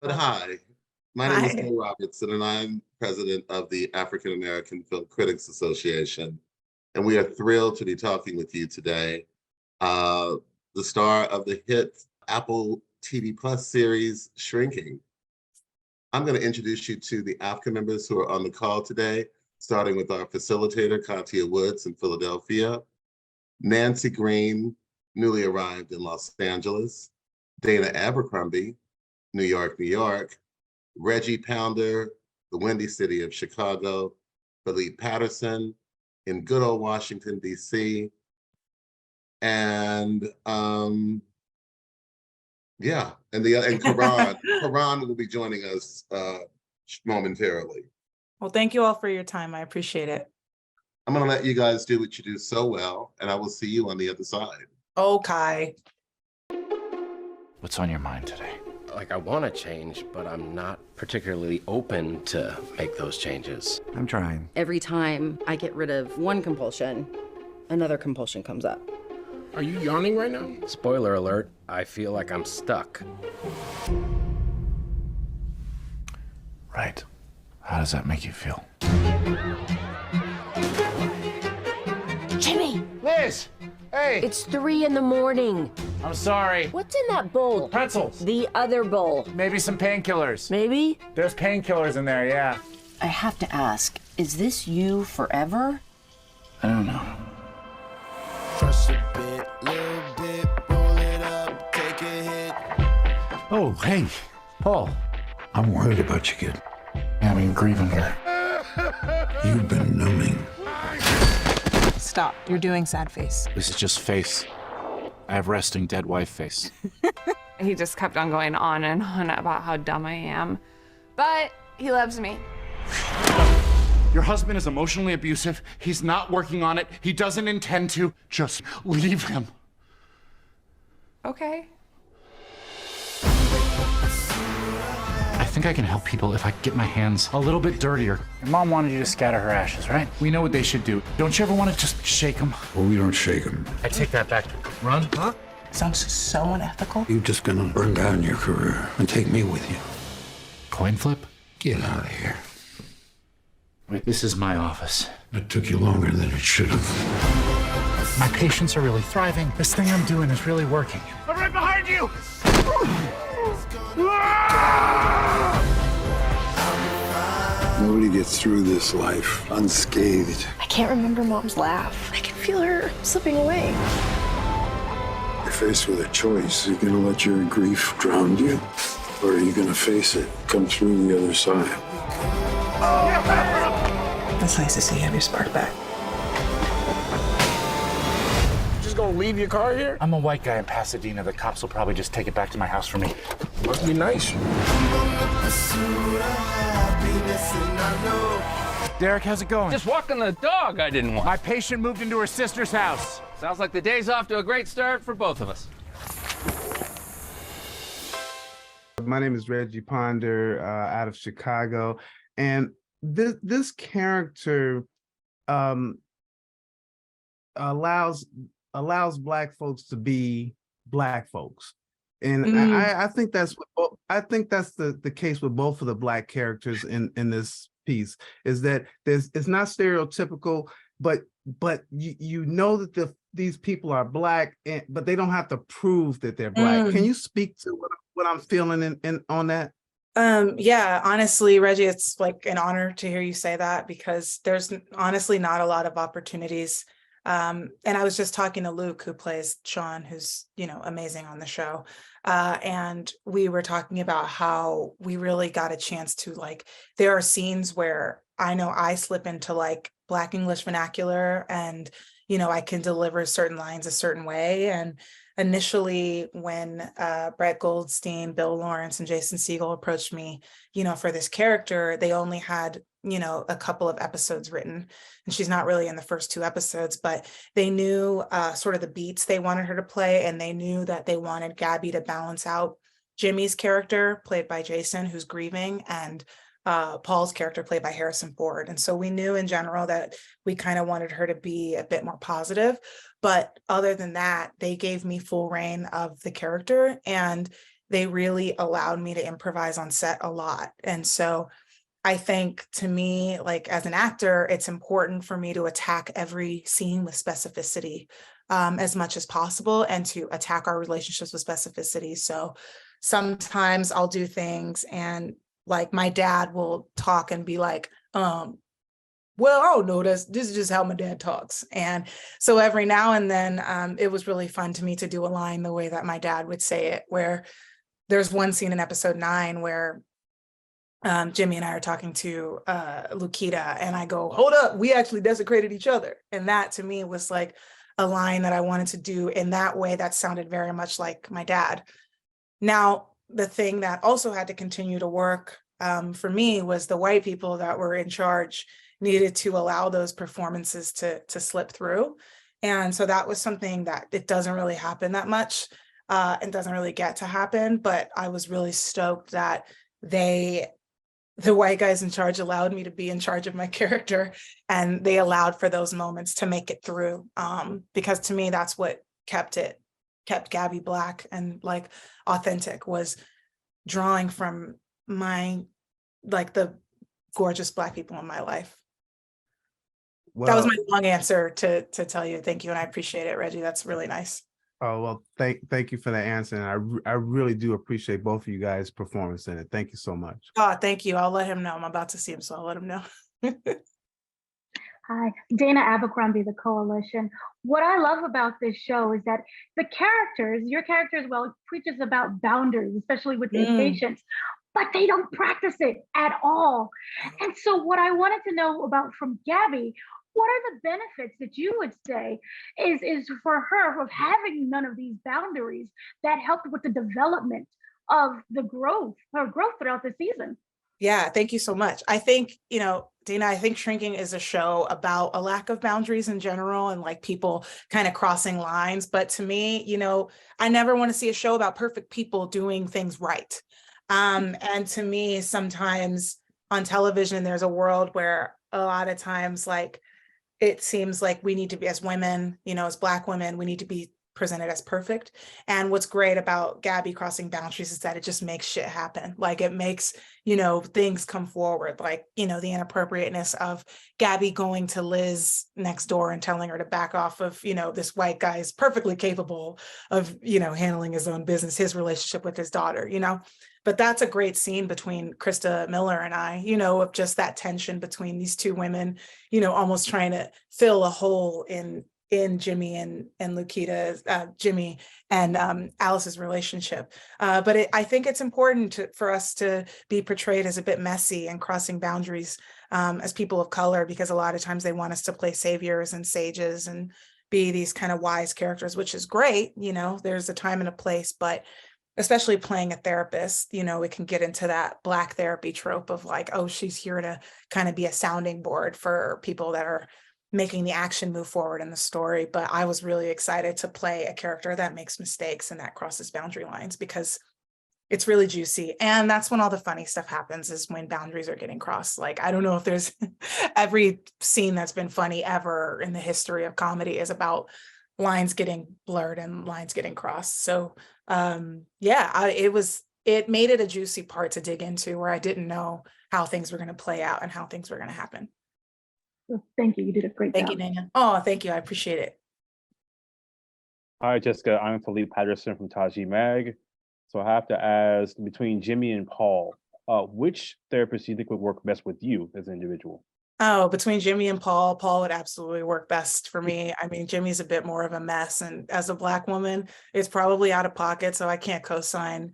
But hi, my name is Hi. Bill Robertson, and I'm president of the African American Film Critics Association. And we are thrilled to be talking with you today. Uh, the star of the hit Apple TV Plus series, Shrinking. I'm going to introduce you to the AAFCA members who are on the call today, starting with our facilitator, Katia Woods in Philadelphia, Nancy Green, newly arrived in Los Angeles, Dana Abercrombie, New York, New York, Reggie Pounder, the Windy City of Chicago, Philippe Patterson in good old Washington, D.C., and Karan will be joining us momentarily. Well, thank you all for your time. I appreciate it. I'm going to let you guys do what you do so well, and I will see you on the other side. Okay. What's on your mind today? Like, I want to change, but I'm not particularly open to make those changes. I'm trying. Every time I get rid of one compulsion, another compulsion comes up. Are you yawning right now? Spoiler alert, I feel like I'm stuck. Right. How does that make you feel? Jimmy! Liz! Hey! It's 3 a.m. I'm sorry. What's in that bowl? Pretzels. The other bowl. Maybe some painkillers. Maybe? There's painkillers in there, yeah. I have to ask, is this you forever? I don't know. Press a bit, little bit, roll it up, take a hit. Oh, hey, Paul. I'm worried about you, kid. Yeah, I've been grieving here. You've been numbing. Stop. You're doing sad face. This is just face. I have resting dead wife face. He just kept on going on and on about how dumb I am. But he loves me. Your husband is emotionally abusive. He's not working on it. He doesn't intend to. Just leave him. Okay. I think I can help people if I get my hands a little bit dirtier. Your mom wanted you to scatter her ashes, right? We know what they should do. Don't you ever want to just shake them? Well, we don't shake them. I take that back. Run? Huh? Sounds so unethical. You're just gonna burn down your career and take me with you. Coin flip? Get out of here. Wait, this is my office. It took you longer than it should have. My patients are really thriving. This thing I'm doing is really working. I'm right behind you! Nobody gets through this life unscathed. I can't remember Mom's laugh. I can feel her slipping away. You're faced with a choice. Are you gonna let your grief drown you? Or are you gonna face it, come through the other side? It's nice to see you have your spark back. You just gonna leave your car here? I'm a white guy in Pasadena. The cops will probably just take it back to my house for me. Must be nice. Derek, how's it going? Just walking the dog I didn't want. My patient moved into her sister's house. Sounds like the day's off to a great start for both of us. My name is Reggie Ponder out of Chicago, and this character allows Black folks to be Black folks, and I think that's the case with both of the Black characters in this piece, is that it's not stereotypical, but you know that these people are Black, but they don't have to prove that they're Black. Can you speak to what I'm feeling on that? Yeah, honestly, Reggie, it's like an honor to hear you say that, because there's honestly not a lot of opportunities. And I was just talking to Luke, who plays Sean, who's, amazing on the show. And we were talking about how we really got a chance to, there are scenes where I know I slip into Black English vernacular, and, I can deliver certain lines a certain way. And initially, when Brett Goldstein, Bill Lawrence, and Jason Segel approached me, for this character, they only had, a couple of episodes written, and she's not really in the first 2 episodes, but they knew sort of the beats they wanted her to play, and they knew that they wanted Gabby to balance out Jimmy's character, played by Jason, who's grieving, and Paul's character, played by Harrison Ford. And so we knew in general that we kind of wanted her to be a bit more positive. But other than that, they gave me full reign of the character. And they really allowed me to improvise on set a lot. And so I think, to me, like as an actor, it's important for me to attack every scene with specificity as much as possible, and to attack our relationships with specificity. So sometimes I'll do things and like my dad will talk and be like, well, I don't know, this is just how my dad talks. And so every now and then it was really fun to me to do a line the way that my dad would say it, where there's one scene in episode 9 where Jimmy and I are talking to Lukita, and I go, hold up, we actually desecrated each other. And that to me was like a line that I wanted to do in that way that sounded very much like my dad. Now, the thing that also had to continue to work for me was the white people that were in charge needed to allow those performances to slip through. And so that was something that it doesn't really happen that much. It doesn't really get to happen, but I was really stoked that the white guys in charge allowed me to be in charge of my character, and they allowed for those moments to make it through. Because to me, that's what kept Gabby Black and like authentic, was drawing from the gorgeous Black people in my life. Well, That was my long answer to tell you thank you, and I appreciate it, Reggie. That's really nice. oh well, thank you for that answer, and I really do appreciate both of you guys' performance in it. Thank you so much. Oh, thank you. I'll let him know. I'm about to see him, so I'll let him know. Hi, Dana Abercrombie, The Coalition. What I love about this show is that the characters, your character as well, preaches about boundaries, especially with their patients, but they don't practice it at all. And so what I wanted to know about from Gabby, what are the benefits that you would say is for her of having none of these boundaries that helped with the development of her growth throughout the season? Yeah, thank you so much. I think, Dana, I think Shrinking is a show about a lack of boundaries in general, and like people kind of crossing lines. But to me, I never want to see a show about perfect people doing things right. And to me, sometimes on television, there's a world where a lot of times, like, it seems like we need to be, as women, as Black women, we need to be presented as perfect. And what's great about Gabby crossing boundaries is that it just makes shit happen. Like, it makes, things come forward, like, the inappropriateness of Gabby going to Liz next door and telling her to back off of, this white guy is perfectly capable of, handling his own business, his relationship with his daughter, But that's a great scene between Krista Miller and I, of just that tension between these two women, almost trying to fill a hole in Jimmy and Lukita, Jimmy and Alice's relationship. But I think it's important for us to be portrayed as a bit messy and crossing boundaries as people of color, because a lot of times they want us to play saviors and sages and be these kind of wise characters, which is great. There's a time and a place, but especially playing a therapist, it can get into that Black therapy trope of like, oh, she's here to kind of be a sounding board for people that are making the action move forward in the story. But I was really excited to play a character that makes mistakes and that crosses boundary lines, because it's really juicy. And that's when all the funny stuff happens, is when boundaries are getting crossed. Like, I don't know if there's every scene that's been funny ever in the history of comedy is about lines getting blurred and lines getting crossed. So it made it a juicy part to dig into, where I didn't know how things were going to play out and how things were going to happen. Well, thank you. You did a great job. Thank you, Nanya. Oh, thank you. I appreciate it. Hi, Jessica. I'm Philippe Patterson from Taji Mag. So I have to ask, between Jimmy and Paul, which therapist do you think would work best with you as an individual? Oh, between Jimmy and Paul would absolutely work best for me. I mean, Jimmy's a bit more of a mess, and as a Black woman, it's probably out of pocket, so I can't co-sign,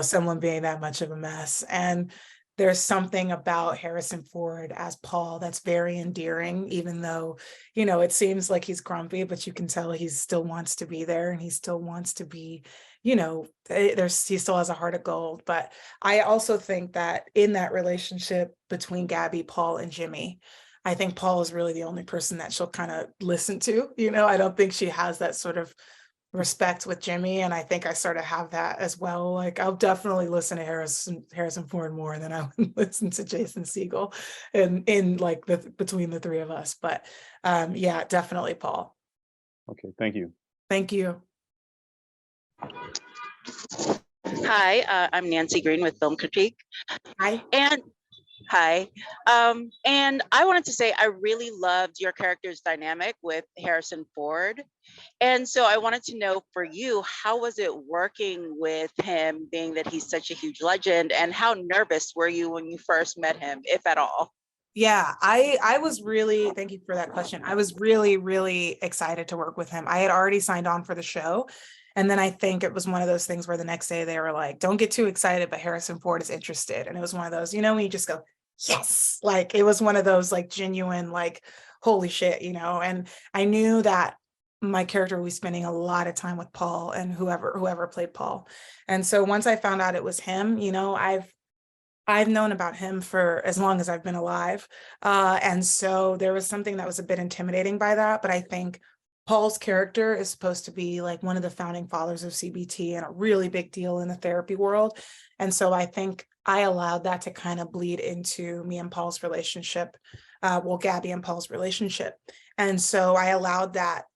someone being that much of a mess. And there's something about Harrison Ford as Paul that's very endearing, even though, it seems like he's grumpy, but you can tell he still wants to be there, and he still wants to be, he still has a heart of gold. But I also think that in that relationship between Gabby, Paul, and Jimmy, I think Paul is really the only person that she'll kind of listen to. I don't think she has that sort of respect with Jimmy, and I think I sort of have that as well. Like, I'll definitely listen to Harrison Ford more than I would listen to Jason Segel, and in like between the three of us. But yeah, definitely Paul. Okay, thank you. Thank you. Hi, I'm Nancy Green with Film Critique. Hi. And hi. And I wanted to say I really loved your character's dynamic with Harrison Ford. And so I wanted to know for you, how was it working with him, being that he's such a huge legend, and how nervous were you when you first met him, if at all? Yeah, I was really, thank you for that question. I was really, really excited to work with him. I had already signed on for the show. And then I think it was one of those things where the next day they were like, don't get too excited, but Harrison Ford is interested. And it was one of those, when you just go, yes, like it was one of those like genuine, like, holy shit, and I knew that my character was spending a lot of time with Paul and whoever played Paul. And so once I found out it was him, I've known about him for as long as I've been alive. And so there was something that was a bit intimidating by that. But I think Paul's character is supposed to be like one of the founding fathers of CBT and a really big deal in the therapy world. And so I think I allowed that to kind of bleed into me and Paul's relationship, Gabby and Paul's relationship. And so I allowed that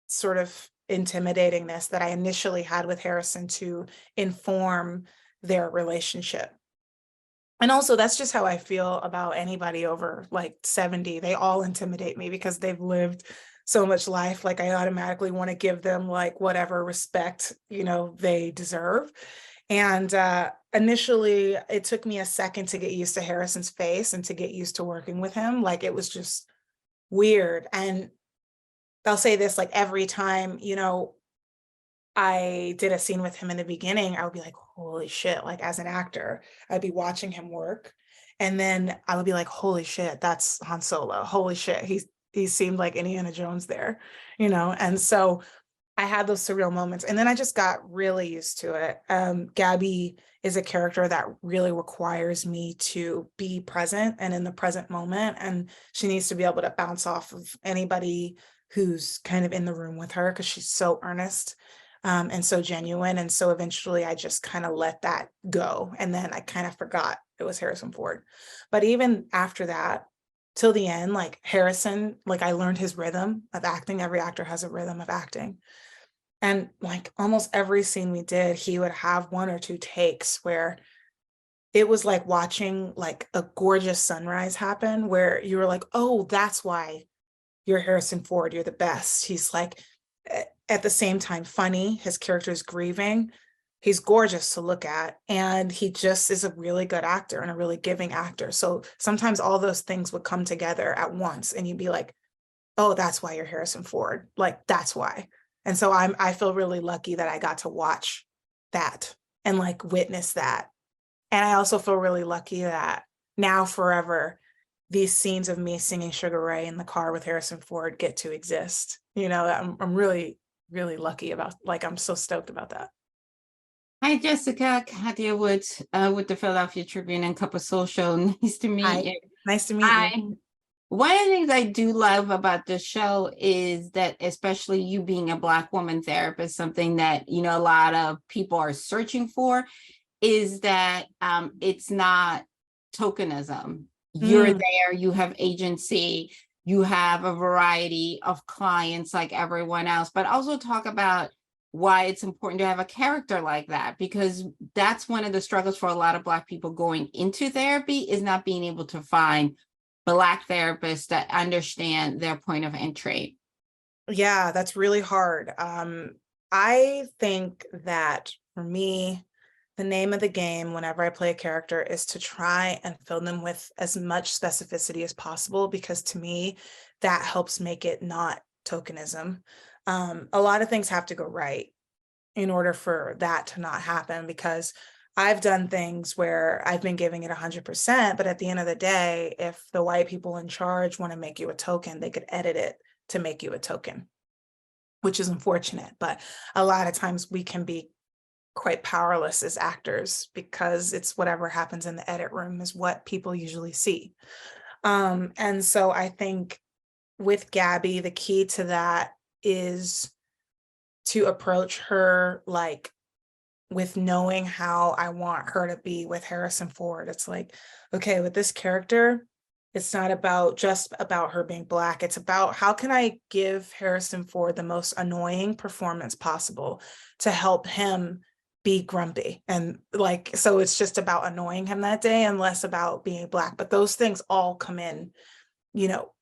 sort of intimidatingness that I initially had with Harrison to inform their relationship. And also, that's just how I feel about anybody over like 70. They all intimidate me because they've lived so much life. Like I automatically want to give them like whatever respect, they deserve. And initially, it took me a second to get used to Harrison's face and to get used to working with him. Like it was just weird. And I'll say this, like every time, I did a scene with him in the beginning, I would be like, holy shit, like as an actor, I'd be watching him work. And then I would be like, holy shit, that's Han Solo. Holy shit, he seemed like Indiana Jones there, And so I had those surreal moments. And then I just got really used to it. Gabby is a character that really requires me to be present and in the present moment. And she needs to be able to bounce off of anybody who's kind of in the room with her because she's so earnest. And so genuine. And so eventually I just kind of let that go. And then I kind of forgot it was Harrison Ford. But even after that, till the end, like Harrison, like I learned his rhythm of acting. Every actor has a rhythm of acting. And like almost every scene we did, he would have one or two takes where it was like watching like a gorgeous sunrise happen where you were like, oh, that's why you're Harrison Ford. You're the best. He's like, at the same time funny. His character is grieving. He's gorgeous to look at, and he just is a really good actor and a really giving actor. So sometimes all those things would come together at once and you'd be like, oh, that's why you're Harrison Ford. Like that's why. And so I feel really lucky that I got to watch that and like witness that. And I also feel really lucky that now forever these scenes of me singing Sugar Ray in the car with Harrison Ford get to exist. I'm really, really lucky about, like, I'm so stoked about that. Hi, Jessica. Katia Woods with the Philadelphia Tribune and Cup of Social. Nice to meet you. Nice to meet you. One of the things I do love about the show is that, especially you being a Black woman therapist, something that, a lot of people are searching for, is that it's not tokenism. You're there, you have agency, you have a variety of clients like everyone else, but also talk about why it's important to have a character like that, because that's one of the struggles for a lot of Black people going into therapy, is not being able to find Black therapists that understand their point of entry. Yeah, that's really hard. I think that for me, the name of the game whenever I play a character is to try and fill them with as much specificity as possible, because to me, that helps make it not tokenism. A lot of things have to go right in order for that to not happen, because I've done things where I've been giving it 100%, but at the end of the day, if the white people in charge want to make you a token, they could edit it to make you a token, which is unfortunate. But a lot of times we can be quite powerless as actors because it's whatever happens in the edit room is what people usually see. And so I think with Gabby, the key to that is to approach her like with knowing how I want her to be with Harrison Ford. It's like, okay, with this character, it's not just about her being Black. It's about how can I give Harrison Ford the most annoying performance possible to help him be grumpy. And like, so it's just about annoying him that day and less about being Black. But those things all come in,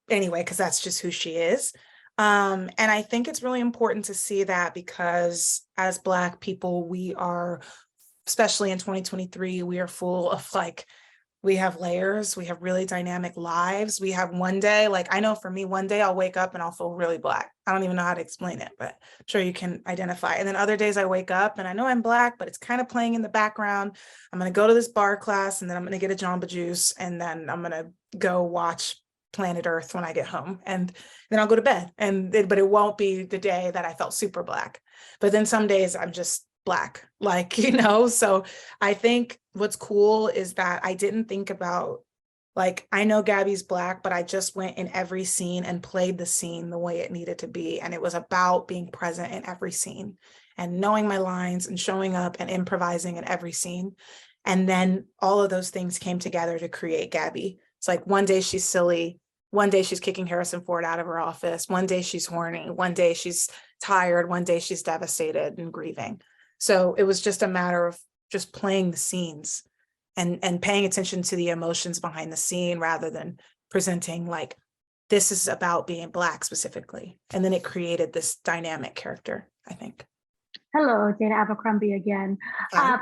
anyway, because that's just who she is. And I think it's really important to see that because as Black people, we are, especially in 2023, we are full of like, we have layers, we have really dynamic lives. We have one day, like I know for me, one day I'll wake up and I'll feel really Black. I don't even know how to explain it, but I'm sure you can identify. And then other days I wake up and I know I'm Black, but it's kind of playing in the background. I'm going to go to this bar class and then I'm going to get a Jamba Juice and then I'm going to go watch Planet Earth when I get home and then I'll go to bed. But it won't be the day that I felt super Black. But then some days I'm just Black, like, so I think what's cool is that I didn't think about, like, I know Gabby's Black, but I just went in every scene and played the scene the way it needed to be. And it was about being present in every scene and knowing my lines and showing up and improvising in every scene. And then all of those things came together to create Gabby. It's like one day she's silly, one day she's kicking Harrison Ford out of her office, one day she's horny, one day she's tired, one day she's devastated and grieving. So it was just a matter of just playing the scenes and paying attention to the emotions behind the scene rather than presenting like, this is about being Black specifically. And then it created this dynamic character, I think. Hello, Dana Abercrombie again.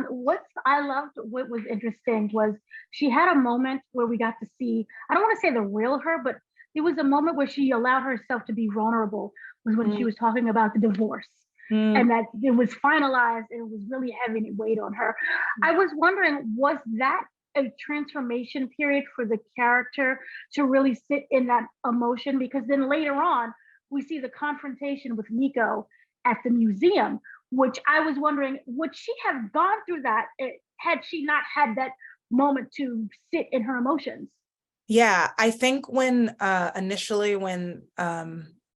What was interesting was she had a moment where we got to see, I don't want to say the real her, but it was a moment where she allowed herself to be vulnerable, was when she was talking about the divorce. And that it was finalized and it was really heavy and it weighed on her. I was wondering, was that a transformation period for the character to really sit in that emotion? Because then later on, we see the confrontation with Nico at the museum, which I was wondering, would she have gone through that had she not had that moment to sit in her emotions? Yeah, I think when initially when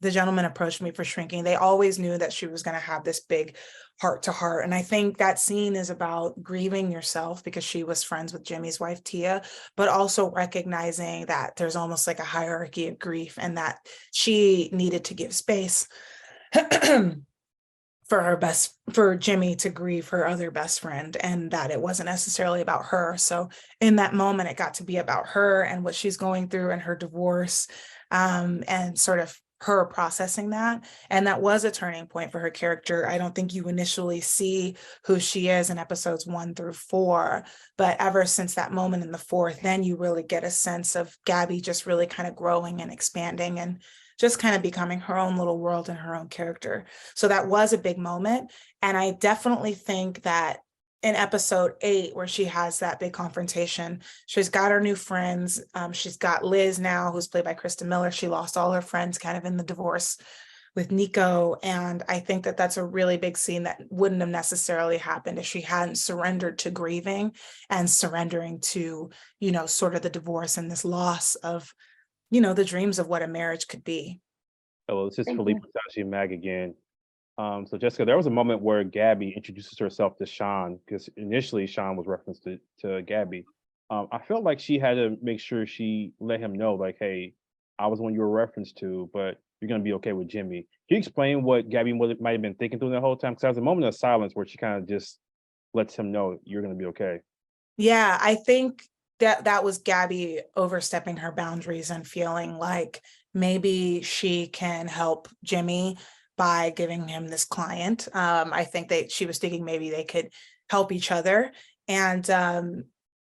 the gentleman approached me for shrinking, they always knew that she was going to have this big heart to heart. And I think that scene is about grieving yourself because she was friends with Jimmy's wife, Tia, but also recognizing that there's almost like a hierarchy of grief and that she needed to give space for Jimmy to grieve her other best friend and that it wasn't necessarily about her. So in that moment, it got to be about her and what she's going through and her divorce and sort of her processing that. And that was a turning point for her character. I don't think you initially see who she is in episodes 1 through 4, but ever since that moment in the 4th, then you really get a sense of Gabby just really kind of growing and expanding and just kind of becoming her own little world and her own character. So that was a big moment. And I definitely think that in episode 8, where she has that big confrontation, she's got her new friends. She's got Liz now, who's played by Kristen Miller. She lost all her friends kind of in the divorce with Nico. And I think that that's a really big scene that wouldn't have necessarily happened if she hadn't surrendered to grieving and surrendering to, sort of the divorce and this loss of, the dreams of what a marriage could be. Hello, this is Philippe Tashi Mag again. So Jessica, there was a moment where Gabby introduces herself to Sean, because initially Sean was referenced to Gabby. I felt like she had to make sure she let him know, like, hey, I was one you were referenced to, but you're gonna be okay with Jimmy. Can you explain what Gabby might have been thinking through the whole time? Because there was a moment of silence where she kind of just lets him know you're gonna be okay. Yeah, I think that was Gabby overstepping her boundaries and feeling like maybe she can help Jimmy by giving him this client. I think she was thinking maybe they could help each other. And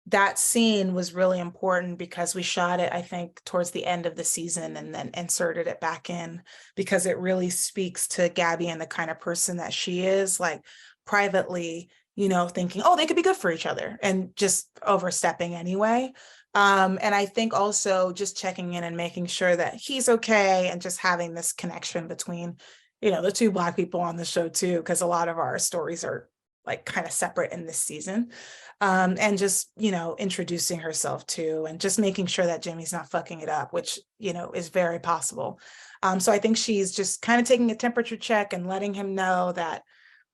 that scene was really important because we shot it, I think, towards the end of the season and then inserted it back in because it really speaks to Gabby and the kind of person that she is, like privately, thinking, oh, they could be good for each other and just overstepping anyway. And I think also just checking in and making sure that he's okay and just having this connection between, the two Black people on the show too, because a lot of our stories are like kind of separate in this season. And just, introducing herself to and just making sure that Jimmy's not fucking it up, which, is very possible. So I think she's just kind of taking a temperature check and letting him know that,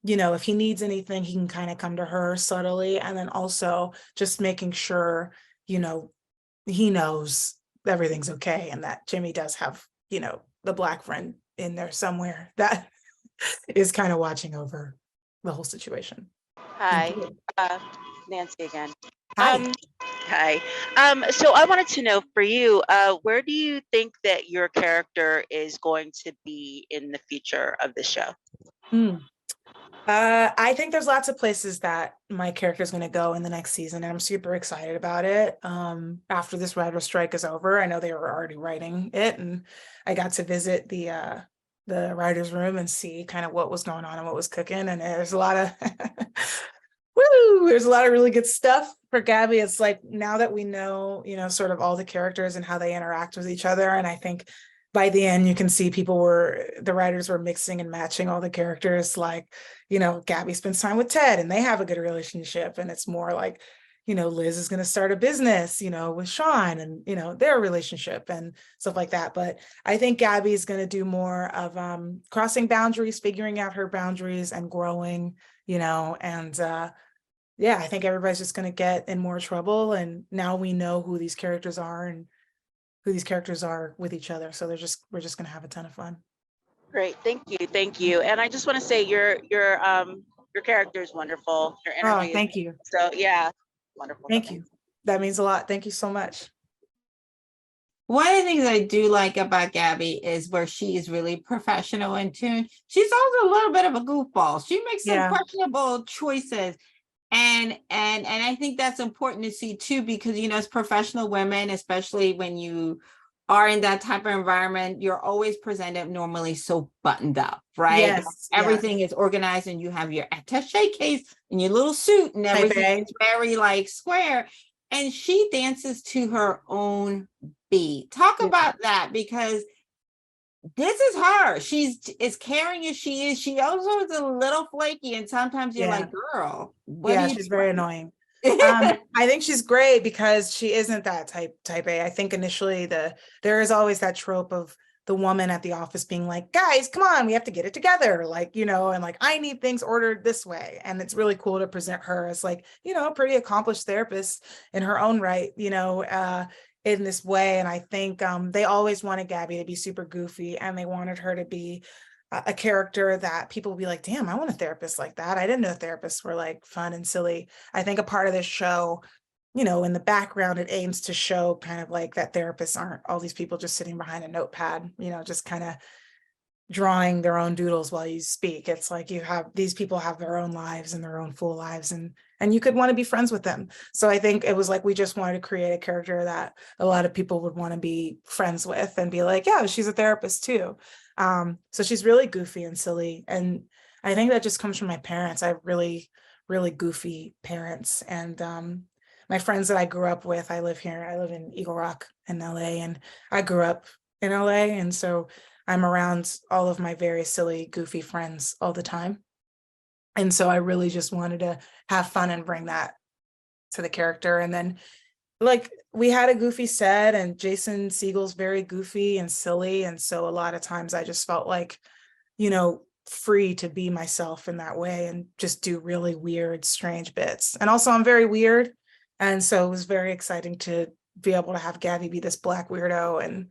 if he needs anything, he can kind of come to her subtly. And then also just making sure, he knows everything's okay and that Jimmy does have, the Black friend in there somewhere that is kind of watching over the whole situation. Hi, Nancy again. Hi. Hi. So I wanted to know for you, where do you think that your character is going to be in the future of the show? I think there's lots of places that my character is going to go in the next season, and I'm super excited about it. After this writer strike is over, I know they were already writing it, and I got to visit the writer's room and see kind of what was going on and what was cooking. And there's a lot of there's a lot of really good stuff for Gabby. It's like, now that we know, sort of all the characters and how they interact with each other. And I think by the end, you can see the writers were mixing and matching all the characters. Like, Gabby spends time with Ted and they have a good relationship. And it's more like, Liz is going to start a business, with Sean and, their relationship and stuff like that. But I think Gabby is going to do more of crossing boundaries, figuring out her boundaries and growing, yeah, I think everybody's just going to get in more trouble. And now we know who these characters are and who these characters are with each other. So we're just going to have a ton of fun. Great, thank you. And I just want to say your character is wonderful. Your energy. Thank you. So yeah, wonderful. Thank you. That means a lot. Thank you so much. One of the things I do like about Gabby is where she is really professional in tune. She's also a little bit of a goofball. She makes some questionable choices. And I think that's important to see too, because, as professional women, especially when you are in that type of environment, you're always presented normally so buttoned up, right? Yes, everything is organized and you have your attaché case and your little suit and everything is very like square. And she dances to her own beat. Talk about that, because this is her. She's as caring as she is. She also is a little flaky, and sometimes you're like, girl, she's very annoying. I think she's great because she isn't that type A. I think initially there is always that trope of the woman at the office being like, guys, come on, we have to get it together. Like, and like, I need things ordered this way. And it's really cool to present her as like, a pretty accomplished therapist in her own right, in this way. And I think they always wanted Gabby to be super goofy, and they wanted her to be a character that people will be like, damn, I want a therapist like that. I didn't know therapists were like fun and silly. I think a part of this show, in the background, it aims to show kind of like that therapists aren't all these people just sitting behind a notepad, just kind of drawing their own doodles while you speak. It's like these people have their own lives and their own full lives, and you could want to be friends with them. So I think it was like, we just wanted to create a character that a lot of people would want to be friends with and be like, yeah, she's a therapist too. So she's really goofy and silly. And I think that just comes from my parents. I have really, really goofy parents. And my friends that I grew up with, I live in Eagle Rock in LA, and I grew up in LA. And so I'm around all of my very silly, goofy friends all the time. And so I really just wanted to have fun and bring that to the character. And then like, we had a goofy set, and Jason Siegel's very goofy and silly. And so a lot of times I just felt like, free to be myself in that way and just do really weird, strange bits. And also I'm very weird. And so it was very exciting to be able to have Gabby be this Black weirdo and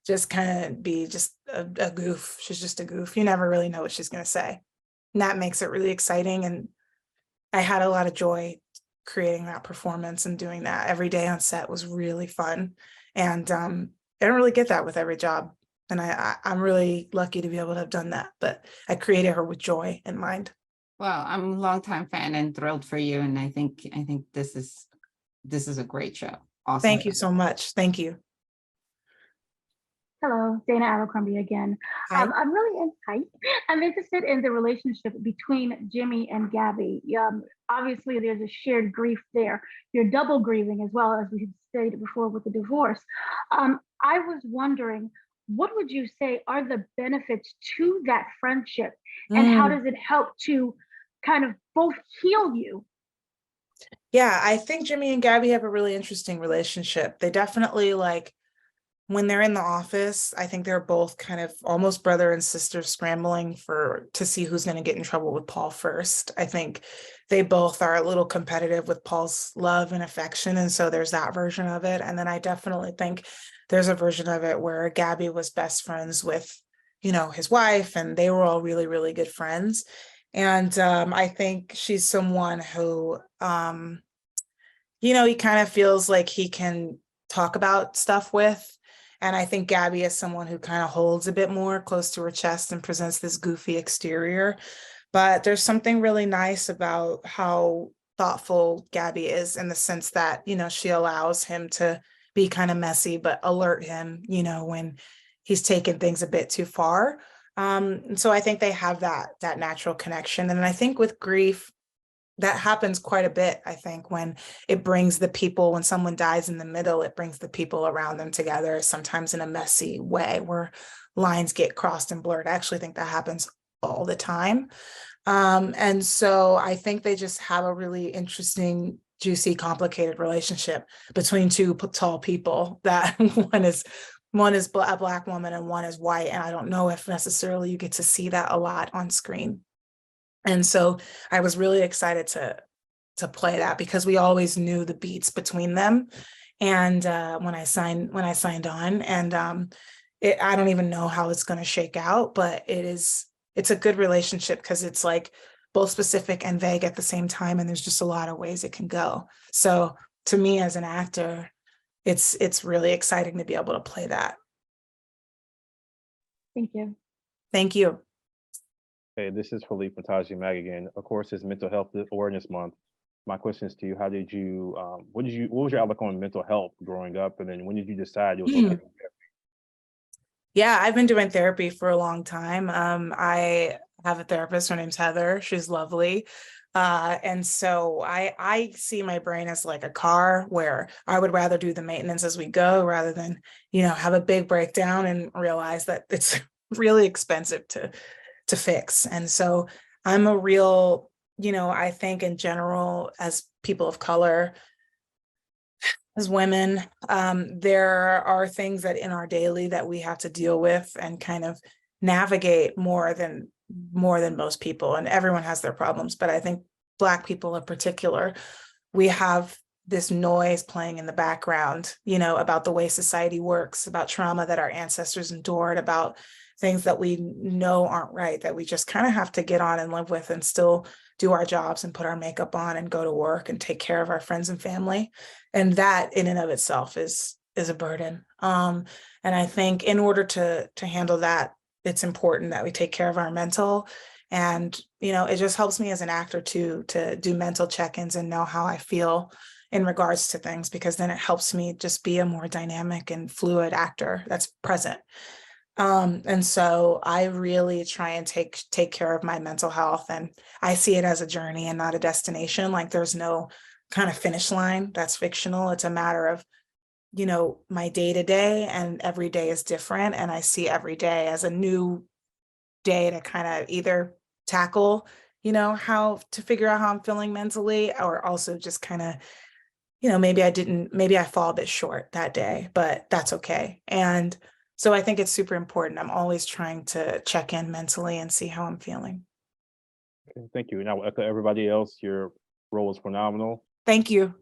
just kind of be just a goof. She's just a goof. You never really know what she's going to say. And that makes it really exciting. And I had a lot of joy creating that performance and doing that. Every day on set was really fun. And I don't really get that with every job. And I'm really lucky to be able to have done that. But I created her with joy in mind. Well, I'm a longtime fan and thrilled for you. And I think this is a great show. Awesome. Thank you so much. Thank you. Hello, Dana Abercrombie again. I'm interested in the relationship between Jimmy and Gabby. Obviously, there's a shared grief there. You're double grieving as well, as we had stated before with the divorce. I was wondering, what would you say are the benefits to that friendship, and how does it help to kind of both heal you? Yeah, I think Jimmy and Gabby have a really interesting relationship. They definitely when they're in the office, I think they're both kind of almost brother and sister scrambling to see who's going to get in trouble with Paul first. I think they both are a little competitive with Paul's love and affection. And so there's that version of it. And then I definitely think there's a version of it where Gabby was best friends with, his wife, and they were all really, really good friends. And I think she's someone who, he kind of feels like he can talk about stuff with. And I think Gabby is someone who kind of holds a bit more close to her chest and presents this goofy exterior. But there's something really nice about how thoughtful Gabby is, in the sense that, she allows him to be kind of messy, but alert him, when he's taken things a bit too far. And so I think they have that natural connection. And I think with grief, that happens quite a bit. I think when when someone dies in the middle, it brings the people around them together, sometimes in a messy way where lines get crossed and blurred. I actually think that happens all the time. And so I think they just have a really interesting, juicy, complicated relationship between two tall people, that one is a Black woman and one is white. And I don't know if necessarily you get to see that a lot on screen. And so I was really excited to play that, because we always knew the beats between them. And when I signed on, and I don't even know how it's going to shake out, but it's a good relationship, because it's like both specific and vague at the same time. And there's just a lot of ways it can go. So to me as an actor, it's really exciting to be able to play that. Thank you. Thank you. Hey, this is Philippe Mataji Mag again. Of course, it's Mental Health Awareness Month. My question is to you: how did you, what was your outlook on mental health growing up, and then when did you decide it was okay? Yeah, I've been doing therapy for a long time. I have a therapist. Her name's Heather. She's lovely. And so I see my brain as like a car, where I would rather do the maintenance as we go, rather than, have a big breakdown and realize that it's really expensive to fix. And so I'm a real, I think in general, as people of color, as women, there are things that in our daily that we have to deal with and kind of navigate more than most people. And everyone has their problems, but I think Black people in particular, we have this noise playing in the background, about the way society works, about trauma that our ancestors endured, about things that we know aren't right, that we just kind of have to get on and live with, and still do our jobs and put our makeup on and go to work and take care of our friends and family. And that in and of itself is a burden. And I think in order to handle that, it's important that we take care of our mental. And, it just helps me as an actor to do mental check-ins and know how I feel in regards to things, because then it helps me just be a more dynamic and fluid actor that's present. And so I really try and take care of my mental health, and I see it as a journey and not a destination. Like there's no kind of finish line that's fictional. It's a matter of, my day to day, and every day is different. And I see every day as a new day to kind of either tackle, how to figure out how I'm feeling mentally, or also just kind of, maybe I fall a bit short that day, but that's okay. And so I think it's super important. I'm always trying to check in mentally and see how I'm feeling. Okay, thank you. Now, everybody else, your role is phenomenal. Thank you.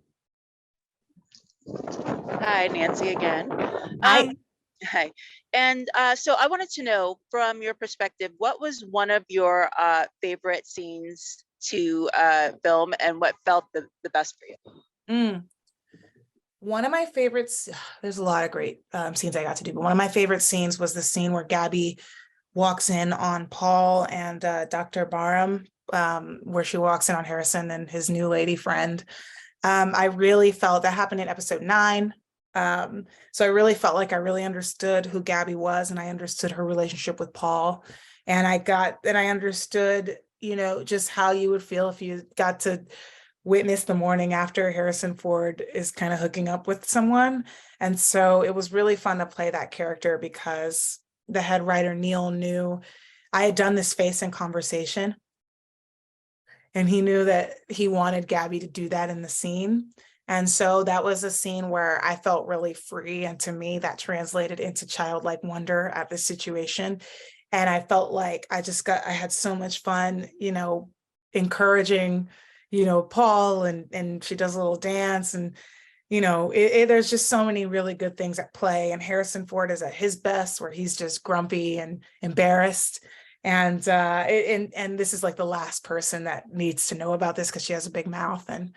Hi, Nancy again. Hi. Hi. And so I wanted to know, from your perspective, what was one of your favorite scenes to film, and what felt the best for you? One of my favorites, there's a lot of great scenes I got to do, but one of my favorite scenes was the scene where Gabby walks in on Paul and Dr. Barham, where she walks in on Harrison and his new lady friend. I really felt that happened in episode 9. So I really felt like I really understood who Gabby was, and I understood her relationship with Paul. And I understood, just how you would feel if you got to witness the morning after Harrison Ford is kind of hooking up with someone. And so it was really fun to play that character, because the head writer, Neil, knew I had done this face in conversation. And he knew that he wanted Gabby to do that in the scene. And so that was a scene where I felt really free. And to me, that translated into childlike wonder at the situation. And I felt like I had so much fun, encouraging, Paul, and she does a little dance, and, there's just so many really good things at play. And Harrison Ford is at his best, where he's just grumpy and embarrassed. And this is like the last person that needs to know about this because she has a big mouth. And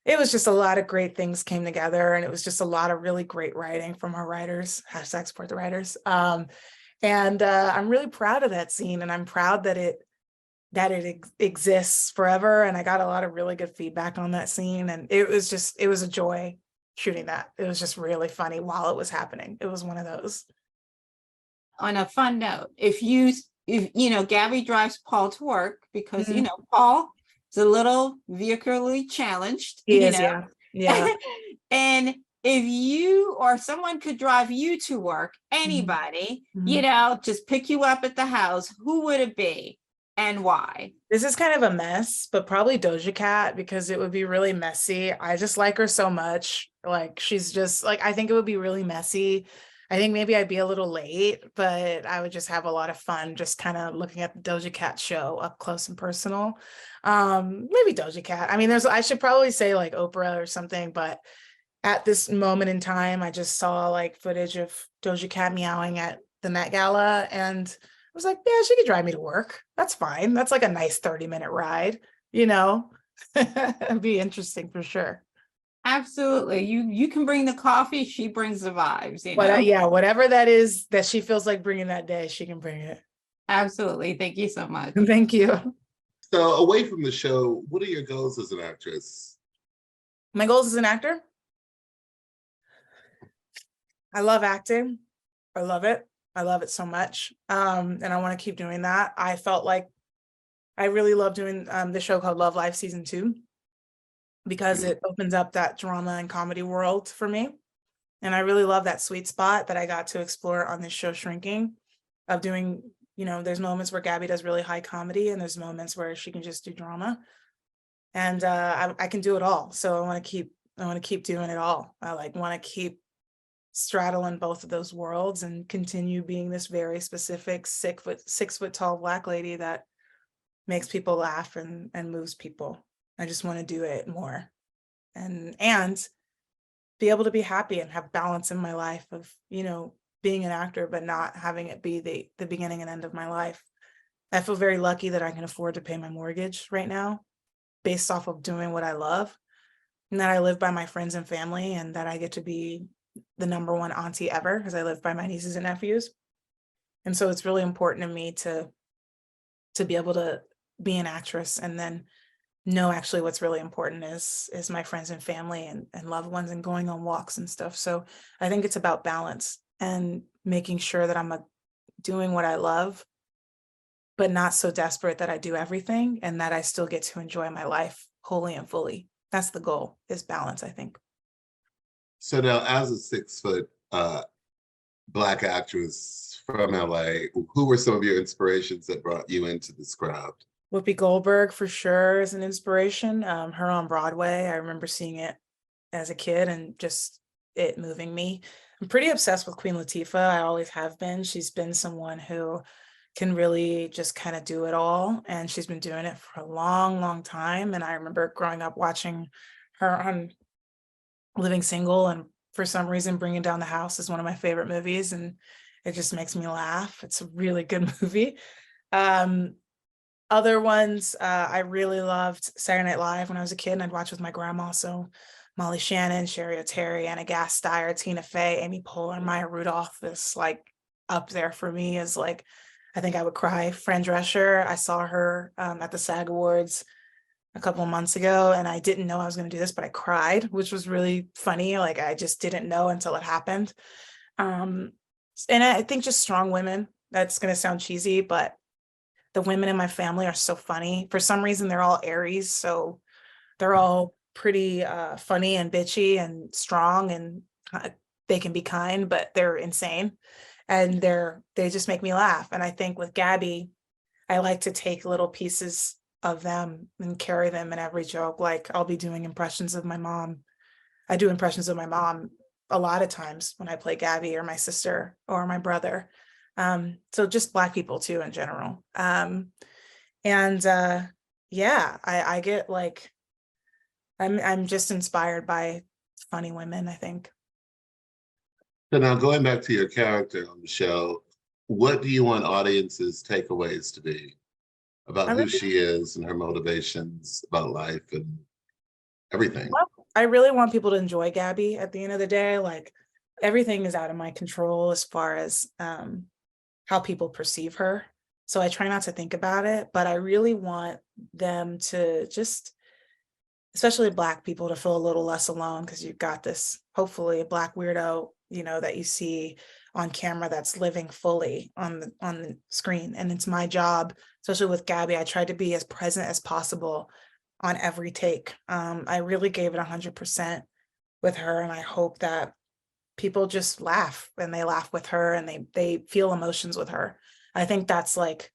it was just a lot of great things came together, and it was just a lot of really great writing from our writers, hashtag support the writers. And I'm really proud of that scene, and I'm proud that it exists forever. And I got a lot of really good feedback on that scene, and it was a joy shooting that. It was just really funny while it was happening. It was one of those. On a fun note, if you know, Gabby drives Paul to work because, you know, Paul is a little vehicularly challenged, He you is, know. yeah. And if you or someone could drive you to work, anybody, you know, just pick you up at the house, who would it be and why? This is kind of a mess, but probably Doja Cat, because it would be really messy. I just like her so much. Like, she's just like, I think it would be really messy. I think maybe I'd be a little late, but I would just have a lot of fun just kind of looking at the Doja Cat show up close and personal. Maybe Doja Cat. I mean, I should probably say like Oprah or something, but at this moment in time, I just saw like footage of Doja Cat meowing at the Met Gala, and I was like, yeah, she could drive me to work. That's fine. That's like a nice 30-minute ride, you know? It'd be interesting for sure. Absolutely. You can bring the coffee, she brings the vibes, you know? Yeah, whatever that is that she feels like bringing that day, she can bring it. Absolutely. Thank you so much. Thank you. So away from the show, what are your goals as an actress? My goals as an actor? I love acting. I love it. I love it so much. And I want to keep doing that. I felt like I really love doing the show called Love Life Season 2, because it opens up that drama and comedy world for me. And I really love that sweet spot that I got to explore on this show, Shrinking, of doing, you know, there's moments where Gabby does really high comedy, and there's moments where she can just do drama. And I can do it all. So I want to keep doing it all. I want to keep straddling both of those worlds and continue being this very specific 6 foot tall Black lady that makes people laugh and moves people. I just want to do it more and be able to be happy and have balance in my life of, you know, being an actor, but not having it be the beginning and end of my life. I feel very lucky that I can afford to pay my mortgage right now based off of doing what I love, and that I live by my friends and family, and that I get to be the number one auntie ever because I live by my nieces and nephews. And so it's really important to me to be able to be an actress and then know actually what's really important is my friends and family and loved ones and going on walks and stuff. So I think it's about balance and making sure that I'm doing what I love, but not so desperate that I do everything, and that I still get to enjoy my life wholly and fully. That's the goal, is balance, I think. So now, as a 6 foot Black actress from LA, who were some of your inspirations that brought you into this crowd? Whoopi Goldberg for sure is an inspiration. Her on Broadway, I remember seeing it as a kid and just it moving me. I'm pretty obsessed with Queen Latifah. I always have been. She's been someone who can really just kind of do it all, and she's been doing it for a long, long time. And I remember growing up watching her on Living Single, and for some reason Bringing Down the House is one of my favorite movies, and it just makes me laugh. It's a really good movie. Other ones, I really loved Saturday Night Live when I was a kid, and I'd watch with my grandma. So Molly Shannon, Sherry O'Terry, Anna Gasteyer, Tina Fey, Amy Poehler, Maya Rudolph is like up there for me as like, I think I would cry. Fran Drescher, I saw her at the SAG Awards a couple of months ago, and I didn't know I was going to do this, but I cried, which was really funny. Like, I just didn't know until it happened. And I think just strong women, that's going to sound cheesy, but the women in my family are so funny. For some reason, they're all Aries, so they're all pretty funny and bitchy and strong, and they can be kind, but they're insane. And they just make me laugh. And I think with Gabby, I like to take little pieces of them and carry them in every joke. Like, I'll be doing impressions of my mom. I do impressions of my mom a lot of times when I play Gabby or my sister or my brother. So just Black people too in general. Yeah, I get like, I'm just inspired by funny women, I think. So now, going back to your character on the show, what do you want audiences' takeaways to be about I who really, she is and her motivations about life and everything? well, I really want people to enjoy Gabby at the end of the day. Like everything is out of my control as far as how people perceive her. So I try not to think about it, but I really want them to just, especially Black people, to feel a little less alone because you've got this, hopefully, a Black weirdo, that you see on camera that's living fully on the screen. And it's my job, especially with Gabby, I tried to be as present as possible on every take. I really gave it 100% with her, and I hope that people just laugh and they laugh with her and they feel emotions with her. I think that's like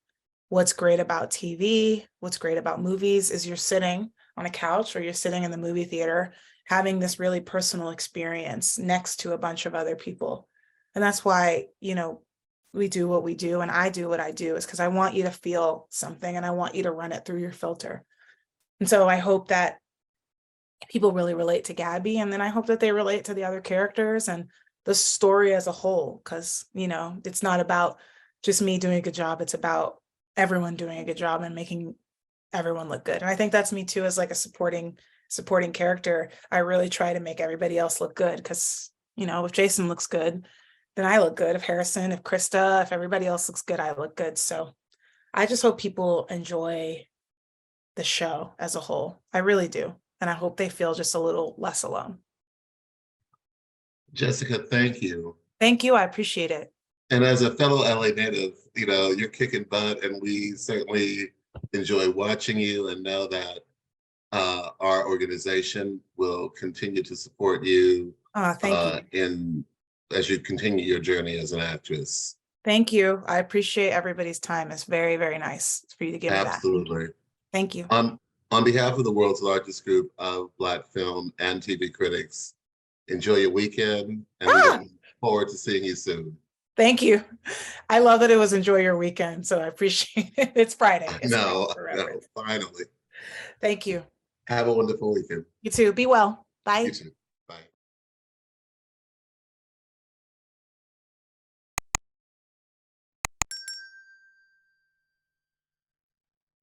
what's great about TV, what's great about movies is you're sitting on a couch or you're sitting in the movie theater having this really personal experience next to a bunch of other people. And that's why, we do what we do and I do what I do, is because I want you to feel something and I want you to run it through your filter. And so I hope that people really relate to Gabby, and then I hope that they relate to the other characters and the story as a whole, because it's not about just me doing a good job, it's about everyone doing a good job and making everyone look good. And I think that's me too, as like a supporting character. I really try to make everybody else look good, because if Jason looks good, then I look good. If Harrison, if Krista, if everybody else looks good, I look good. So I just hope people enjoy the show as a whole. I really do. And I hope they feel just a little less alone. Jessica, thank you. Thank you. I appreciate it. And as a fellow LA native, you're kicking butt, and we certainly enjoy watching you and know that our organization will continue to support you Thank you. As you continue your journey as an actress. Thank you. I appreciate everybody's time. It's very, very nice for you to give me that. Absolutely. Thank you. On behalf of the world's largest group of Black film and TV critics, enjoy your weekend, and we look forward to seeing you soon. Thank you. I love that it was enjoy your weekend, so I appreciate it. It's Friday. No, finally. Thank you. Have a wonderful weekend. You too. Be well. Bye. You too.